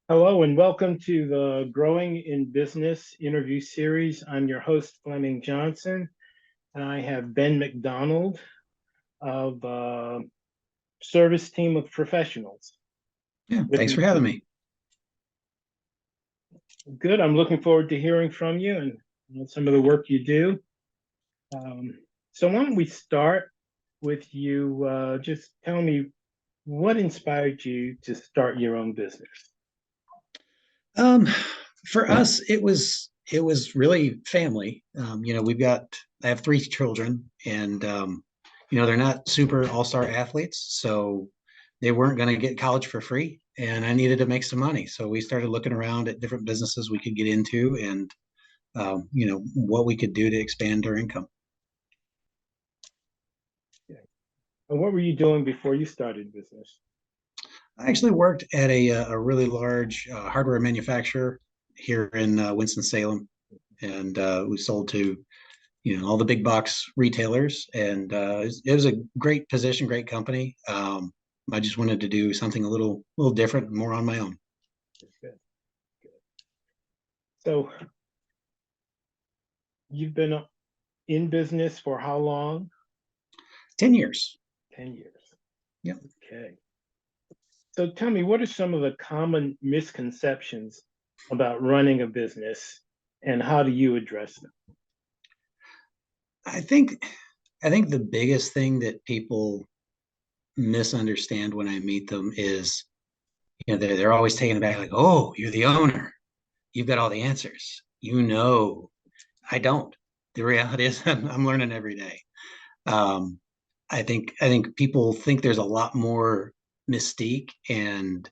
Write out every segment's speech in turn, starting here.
Hello and welcome to the Growing in Business interview series. I'm your host, Flemming Johnson, and I have Ben McDonald of Service Team of Professionals Yeah, with thanks me for having today. me. Good. I'm looking forward to hearing from you and some of the work you do. Um, so why don't we start with you just tell me what inspired you to start your own business? Um, for us, it was really family. I have three children, and they're not super all-star athletes, so they weren't going to get college for free, and I needed to make some money. So we started looking around at different businesses we could get into, and what we could do to expand our income. And what were you doing before you started business? I actually worked at a really large hardware manufacturer here in Winston-Salem, and we sold to all the big box retailers, and it was a great position, great company. I just wanted to do something a little different, more on my own. Good. So you've been in business for how long? 10 years. 10 years. Yeah. Okay. So tell me, what are some of the common misconceptions about running a business and how do you address them? I think I think the biggest thing that people misunderstand when I meet them is, they're always taken aback, like, oh, you're the owner, you've got all the answers. I don't. The reality is, I'm learning every day. Um, I think people think there's a lot more mystique and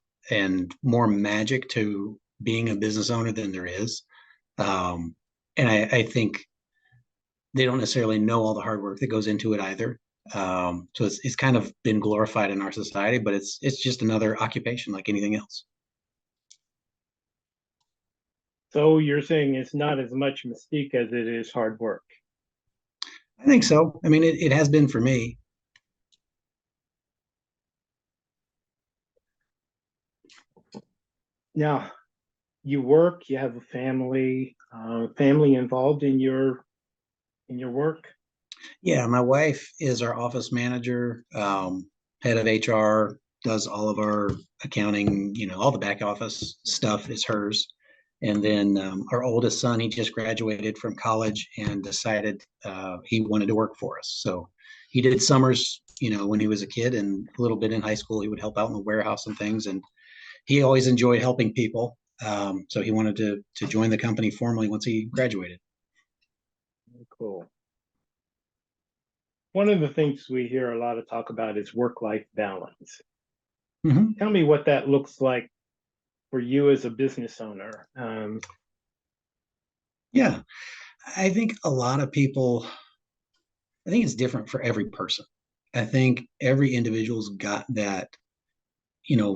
more magic to being a business owner than there is. And I think they don't necessarily know all the hard work that goes into it either. So it's kind of been glorified in our society, but it's just another occupation like anything else. So you're saying it's not as much mystique as it is hard work. I think so. I mean, it has been for me. Now, you work, you have a family involved in your work. Yeah, my wife is our office manager, head of HR, does all of our accounting, all the back office stuff is hers. And then our oldest son, he just graduated from college and decided he wanted to work for us. So he did summers, when he was a kid, and a little bit in high school. He would help out in the warehouse and things. And he always enjoyed helping people. So he wanted to join the company formally once he graduated. Cool. One of the things we hear a lot of talk about is work-life balance. Mm-hmm. Tell me what that looks like for you as a business owner. Yeah, I think a lot of people, I think it's different for every person. I think every individual's got that,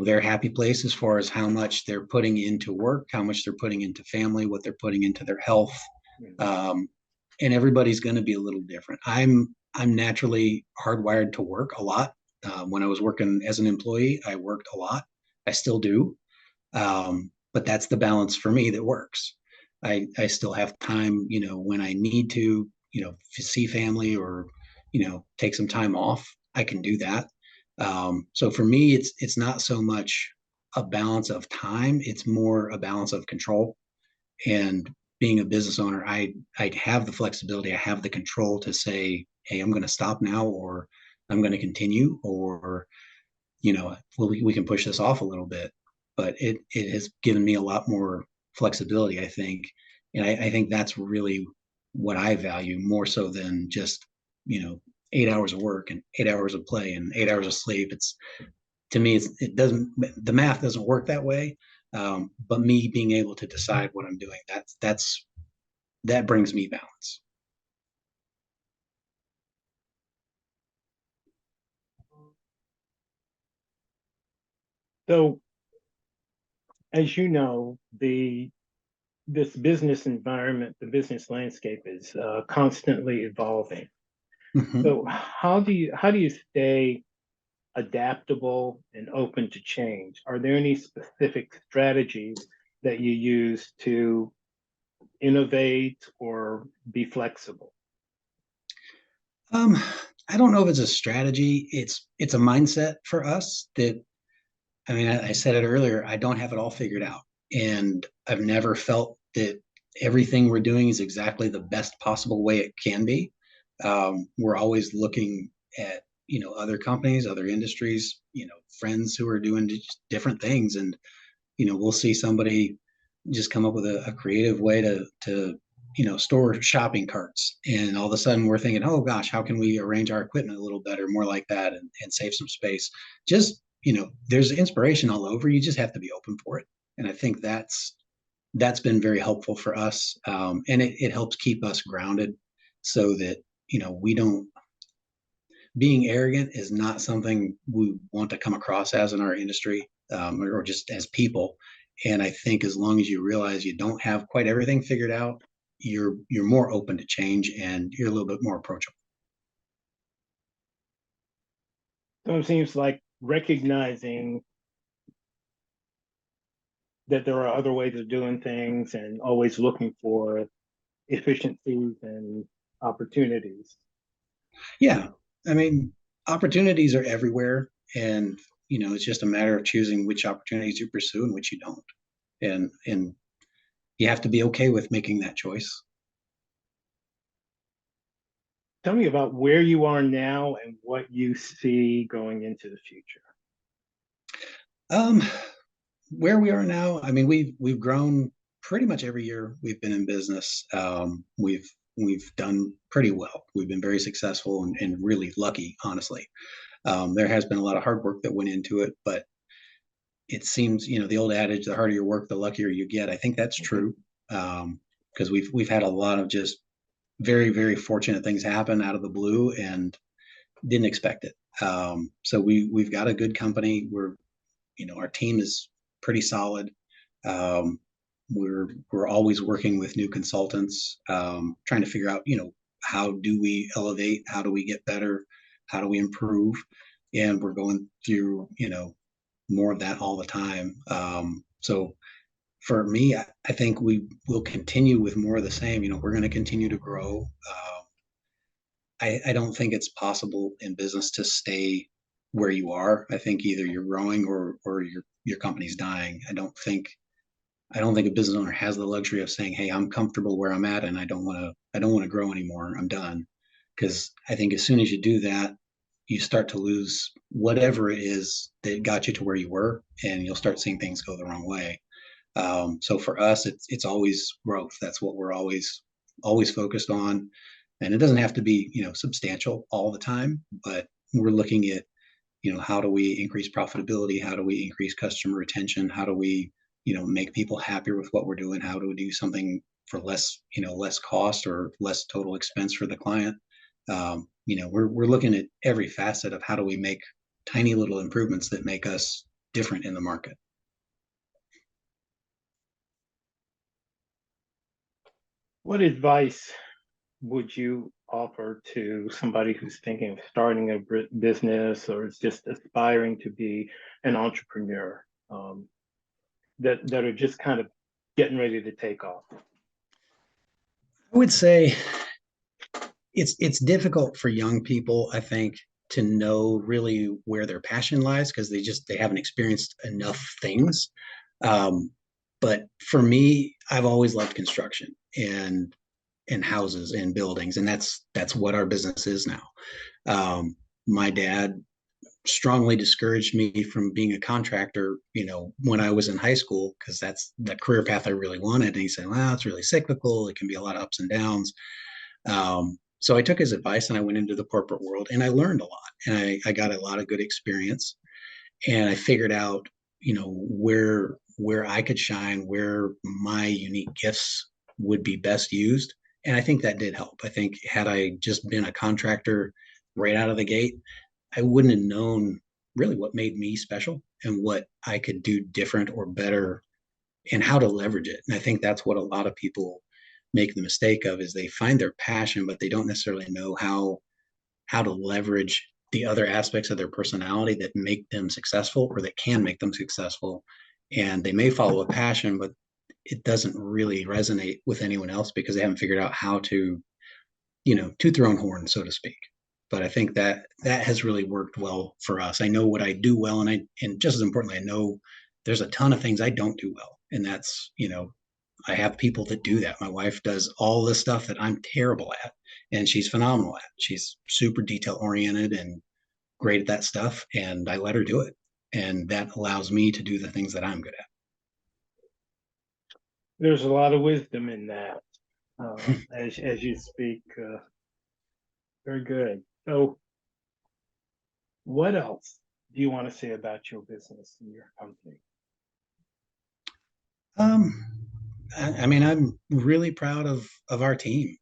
their happy place as far as how much they're putting into work, how much they're putting into family, what they're putting into their health. Um, and everybody's going to be a little different. I'm naturally hardwired to work a lot. When I was working as an employee, I worked a lot. I still do. But that's the balance for me that works. I still have time, when I need to, see family or, take some time off, I can do that. So for me, it's not so much a balance of time, it's more a balance of control. And being a business owner, I have the flexibility, I have the control to say, hey, I'm going to stop now, or I'm going to continue, or well, we can push this off a little bit. But it has given me a lot more flexibility, I think. And I think that's really what I value more so than just, 8 hours of work and 8 hours of play and 8 hours of sleep. It's, to me, it doesn't, the math doesn't work that way. But me being able to decide what I'm doing, that brings me balance. So, as you know, the this business environment, the business landscape is constantly evolving. Mm-hmm. So, how do you stay adaptable and open to change. Are there any specific strategies that you use to innovate or be flexible? Um, I don't know if it's a strategy. It's a mindset for us that, I mean, I said it earlier, I don't have it all figured out. And I've never felt that everything we're doing is exactly the best possible way it can be. We're always looking at, other companies, other industries, friends who are doing just different things. And, we'll see somebody just come up with a creative way to store shopping carts. And all of a sudden we're thinking, oh gosh, how can we arrange our equipment a little better, more like that, and save some space? Just, there's inspiration all over. You just have to be open for it. And I think that's been very helpful for us. And it helps keep us grounded so that, we don't, being arrogant is not something we want to come across as in our industry, or just as people. And I think as long as you realize you don't have quite everything figured out, you're more open to change and you're a little bit more approachable. So it seems like recognizing that there are other ways of doing things and always looking for efficiencies and opportunities. Yeah. I mean, opportunities are everywhere. And, it's just a matter of choosing which opportunities you pursue and which you don't. And you have to be okay with making that choice. Tell me about where you are now and what you see going into the future. Um, where we are now, I mean, we've grown pretty much every year we've been in business. We've done pretty well. We've been very successful and really lucky, honestly. There has been a lot of hard work that went into it, but it seems, the old adage, the harder you work, the luckier you get. I think that's true. Because we've had a lot of just very, very fortunate things happen out of the blue and didn't expect it. So we've got a good company. Our team is pretty solid. Um, we're always working with new consultants, trying to figure out, how do we elevate? How do we get better? How do we improve? And we're going through, more of that all the time. So for me, I think we will continue with more of the same. We're going to continue to grow. I don't think it's possible in business to stay where you are. I think either you're growing or your company's dying. I don't think a business owner has the luxury of saying, "Hey, I'm comfortable where I'm at, and I don't want to grow anymore. I'm done." Because I think as soon as you do that, you start to lose whatever it is that got you to where you were, and you'll start seeing things go the wrong way. So for us, it's always growth. That's what we're always focused on, and it doesn't have to be substantial all the time, but we're looking at how do we increase profitability? How do we increase customer retention? How do we make people happier with what we're doing? How do we do something for less cost or less total expense for the client? We're looking at every facet of how do we make tiny little improvements that make us different in the market. What advice would you offer to somebody who's thinking of starting a business or is just aspiring to be an entrepreneur, that are just kind of getting ready to take off? I would say it's difficult for young people, I think, to know really where their passion lies because they haven't experienced enough things. Um, but for me, I've always loved construction and houses and buildings, and that's what our business is now. My dad strongly discouraged me from being a contractor, when I was in high school, because that's the career path I really wanted. And he said, well, it's really cyclical. It can be a lot of ups and downs. So I took his advice and I went into the corporate world and I learned a lot and I got a lot of good experience and I figured out, where I could shine, where my unique gifts would be best used. And I think that did help. I think had I just been a contractor right out of the gate, I wouldn't have known really what made me special and what I could do different or better and how to leverage it. And I think that's what a lot of people make the mistake of is they find their passion, but they don't necessarily know how to leverage the other aspects of their personality that make them successful or that can make them successful. And they may follow a passion, but it doesn't really resonate with anyone else because they haven't figured out how to, toot their own horn, so to speak. But I think that that has really worked well for us. I know what I do well, and just as importantly, I know there's a ton of things I don't do well, and that's, I have people that do that. My wife does all the stuff that I'm terrible at, and she's phenomenal at. She's super detail oriented and great at that stuff, and I let her do it, and that allows me to do the things that I'm good at. There's a lot of wisdom in that, as you speak. Very good. So, what else do you want to say about your business and your company? Um, I mean, I'm really proud of our team.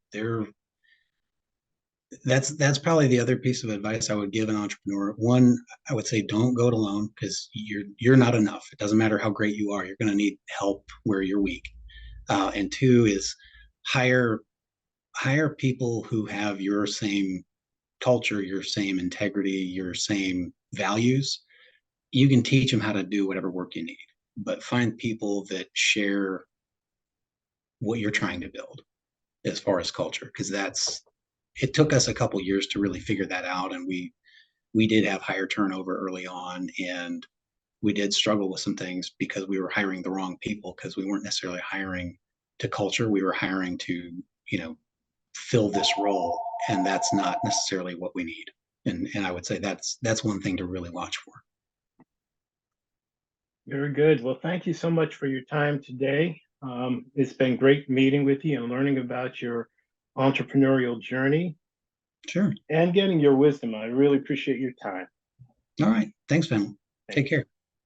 That's probably the other piece of advice I would give an entrepreneur. One, I would say don't go it alone because you're not enough. It doesn't matter how great you are. You're going to need help where you're weak. And two is hire hire people who have your same culture, your same integrity, your same values. You can teach them how to do whatever work you need, but find people that share what you're trying to build as far as culture, because it took us a couple years to really figure that out, and we did have higher turnover early on, and we did struggle with some things because we were hiring the wrong people, because we weren't necessarily hiring to culture, we were hiring to you know fill this role, and that's not necessarily what we need. And I would say that's one thing to really watch for. Very good. Well, thank you so much for your time today. It's been great meeting with you and learning about your entrepreneurial journey Sure. and getting your wisdom. I really appreciate your time. All right, thanks, Ben. Take care.